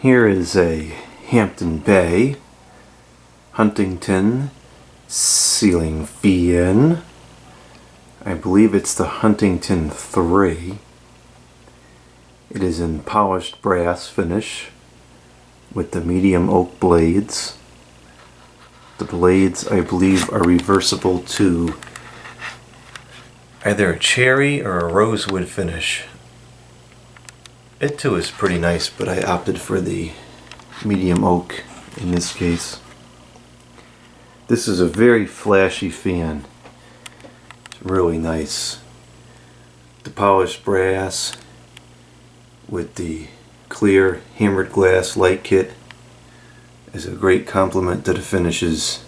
Here is a Hampton Bay Huntington ceiling fan. I believe it's the Huntington 3. It is in polished brass finish with the medium oak blades. The blades, I believe, are reversible to either a cherry or a rosewood finish. It too is pretty nice, but I opted for the medium oak in this case. This is a very flashy fan. It's really nice. The polished brass with the clear hammered glass light kit is a great complement to the finishes.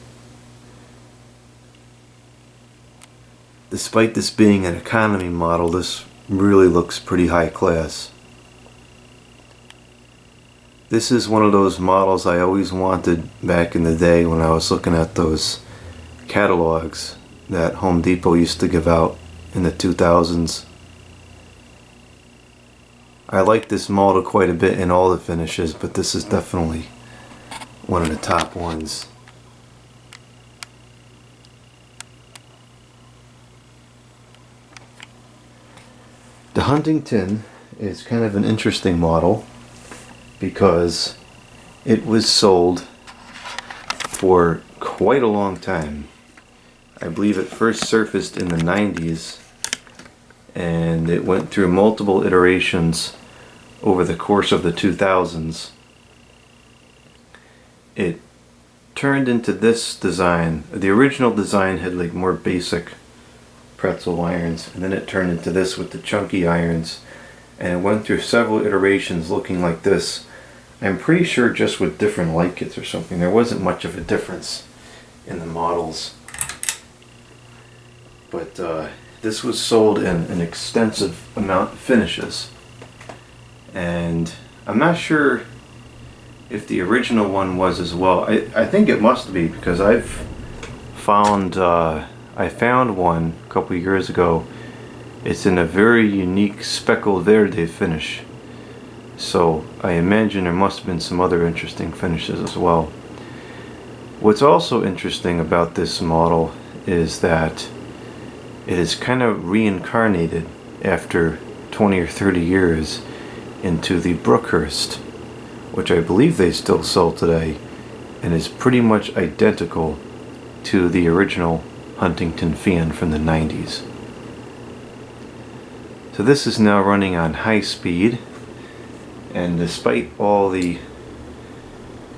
Despite this being an economy model, this really looks pretty high class. This is one of those models I always wanted back in the day when I was looking at those catalogs that Home Depot used to give out in the 2000s. I like this model quite a bit in all the finishes, but this is definitely one of the top ones. The Huntington is kind of an interesting model because it was sold for quite a long time. I believe it first surfaced in the 90s and it went through multiple iterations over the course of the 2000s. It turned into this design. The original design had like more basic pretzel irons, and then it turned into this with the chunky irons, and it went through several iterations looking like this. I'm pretty sure just with different light kits or something. There wasn't much of a difference in the models, but this was sold in an extensive amount of finishes, and I'm not sure if the original one was as well. I think it must be, because I found one a couple years ago. It's in a very unique speckled verde finish, so I imagine there must have been some other interesting finishes as well. What's also interesting about this model is that it is kind of reincarnated after 20 or 30 years into the Brookhurst, which I believe they still sell today, and is pretty much identical to the original Huntington fan from the 90s. So this is now running on high speed, and despite all the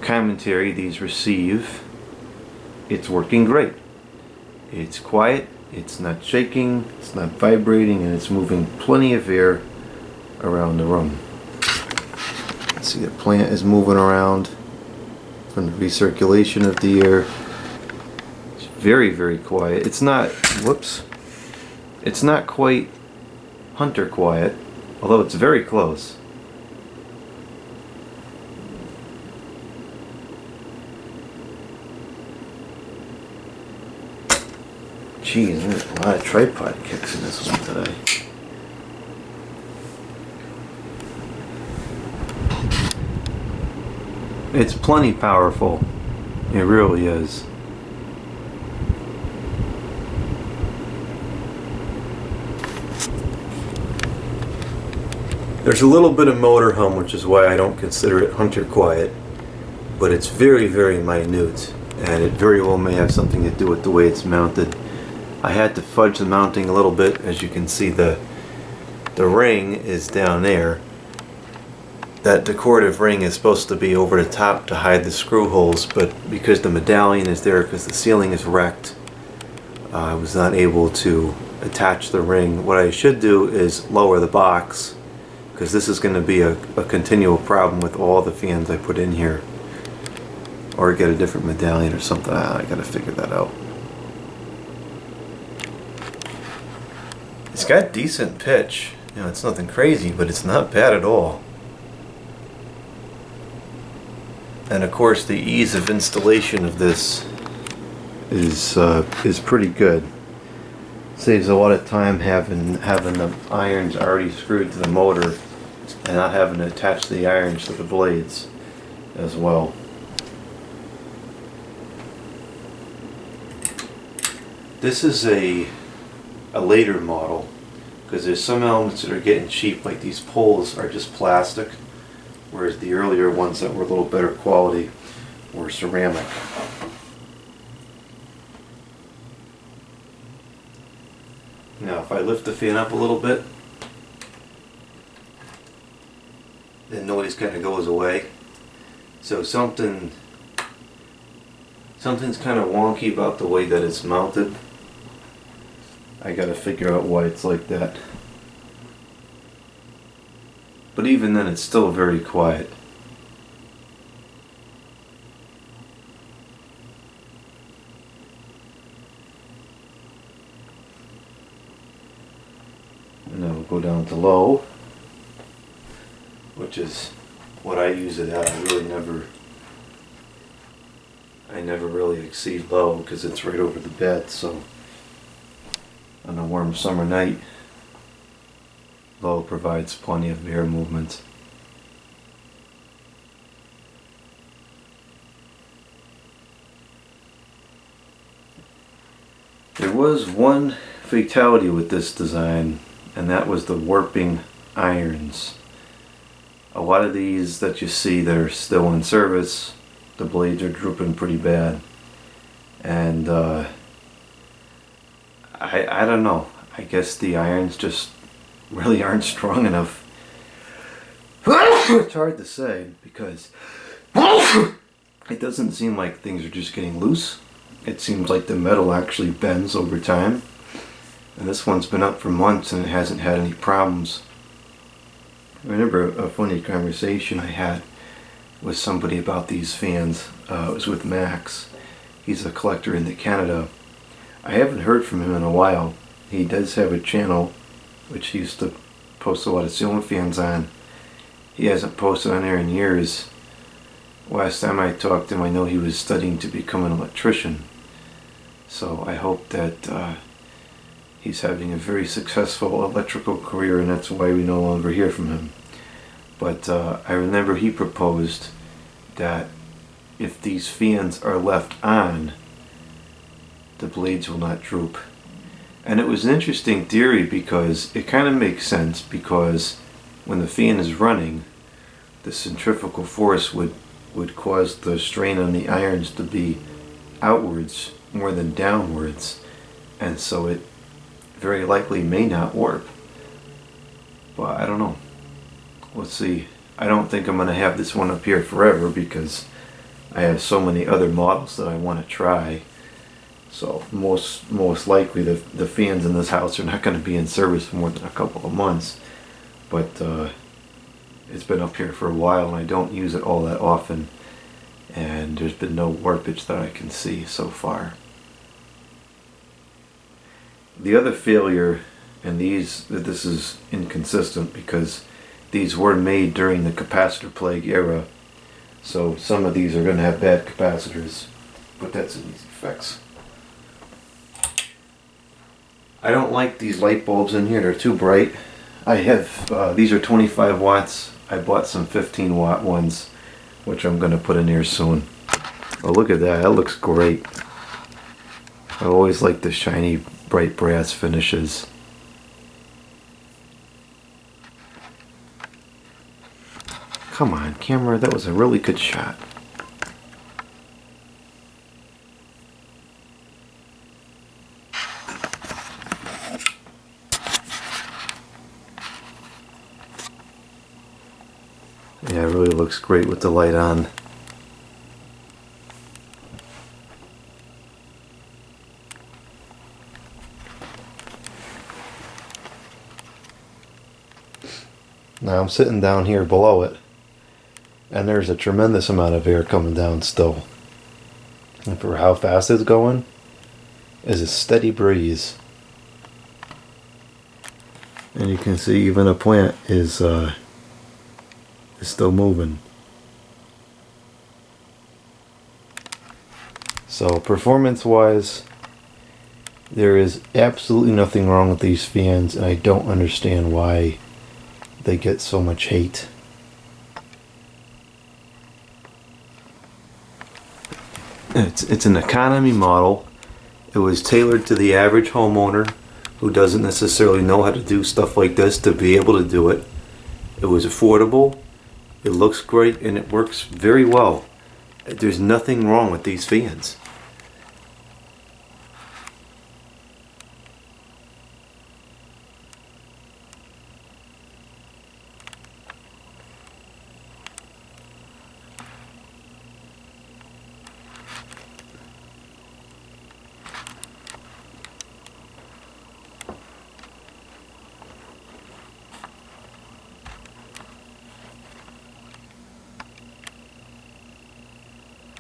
commentary these receive, it's working great. It's quiet, it's not shaking, it's not vibrating, and it's moving plenty of air around the room. See, the plant is moving around from the recirculation of the air. It's very, very quiet. It's not, it's not quite hunter quiet, although it's very close. Geez, there's a lot of tripod kicks in this one today. It's plenty powerful. It really is. There's a little bit of motor hum, which is why I don't consider it hunter quiet, but it's very, very minute, and it very well may have something to do with the way it's mounted. I had to fudge the mounting a little bit. As you can see, the ring is down there. That decorative ring is supposed to be over the top to hide the screw holes, but because the medallion is there, because the ceiling is wrecked, I was not able to attach the ring. What I should do is lower the box, because this is going to be a continual problem with all the fans I put in here, or get a different medallion or something. I gotta figure that out. It's got decent pitch. You know, it's nothing crazy, but it's not bad at all. And of course, the ease of installation of this is pretty good. Saves a lot of time having the irons already screwed to the motor and not having to attach the irons to the blades. as well. This is a later model, because there's some elements that are getting cheap, like these poles are just plastic, whereas the earlier ones that were a little better quality were ceramic. Now if I lift the fan up a little bit, the noise kind of goes away. So something's kind of wonky about the way that it's mounted. I gotta figure out why it's like that. But even then, it's still very quiet. And then we'll go down to low, which is what I use it at. I never really exceed low because it's right over the bed, so on a warm summer night, low provides plenty of air movement. There was one fatality with this design, and that was the warping irons. A lot of these that you see that are still in service, the blades are drooping pretty bad, and I don't know. I guess the irons just really aren't strong enough. It's hard to say because it doesn't seem like things are just getting loose. It seems like the metal actually bends over time. And this one's been up for months and it hasn't had any problems. I remember a funny conversation I had with somebody about these fans. It was with Max. He's a collector in Canada. I haven't heard from him in a while. He does have a channel which he used to post a lot of ceiling fans on. He hasn't posted on there in years. Last time I talked to him, I know he was studying to become an electrician. So I hope that he's having a very successful electrical career, and that's why we no longer hear from him. But I remember he proposed that if these fans are left on, the blades will not droop. And it was an interesting theory because it kind of makes sense, because when the fan is running, the centrifugal force would cause the strain on the irons to be outwards more than downwards, and so it very likely may not warp. But I don't know. Let's see. I don't think I'm going to have this one up here forever because I have so many other models that I want to try. So most likely the fans in this house are not going to be in service for more than a couple of months. But it's been up here for a while and I don't use it all that often. And there's been no warpage that I can see so far. The other failure, and this is inconsistent because these were made during the capacitor plague era. So some of these are going to have bad capacitors, but that's an easy fix. I don't like these light bulbs in here, they're too bright. I have, these are 25 watts. I bought some 15 watt ones, which I'm going to put in here soon. Oh, look at that, that looks great. I always like the shiny, bright brass finishes. Come on, camera, that was a really good shot. Yeah, it really looks great with the light on. Now I'm sitting down here below it, and there's a tremendous amount of air coming down still. And for how fast it's going, is a steady breeze. And you can see even a plant is still moving. So performance wise, there is absolutely nothing wrong with these fans, and I don't understand why they get so much hate. It's an economy model. It was tailored to the average homeowner who doesn't necessarily know how to do stuff like this to be able to do it. It was affordable, it looks great, and it works very well. There's nothing wrong with these fans.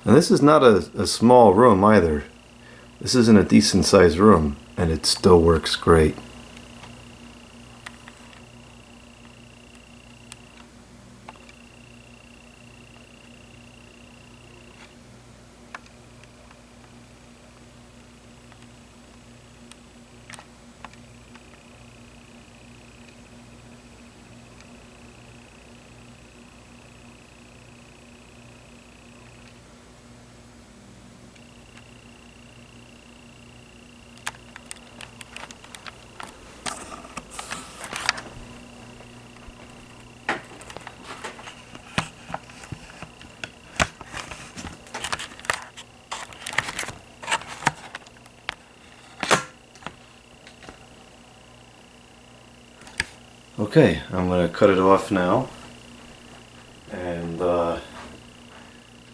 And this is not a small room either. This isn't a decent sized room, and it still works great. Okay, I'm going to cut it off now. And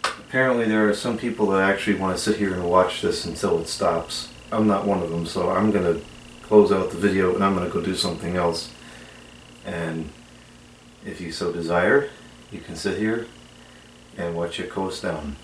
apparently there are some people that actually want to sit here and watch this until it stops. I'm not one of them, so I'm going to close out the video and I'm going to go do something else. And if you so desire, you can sit here and watch it coast down.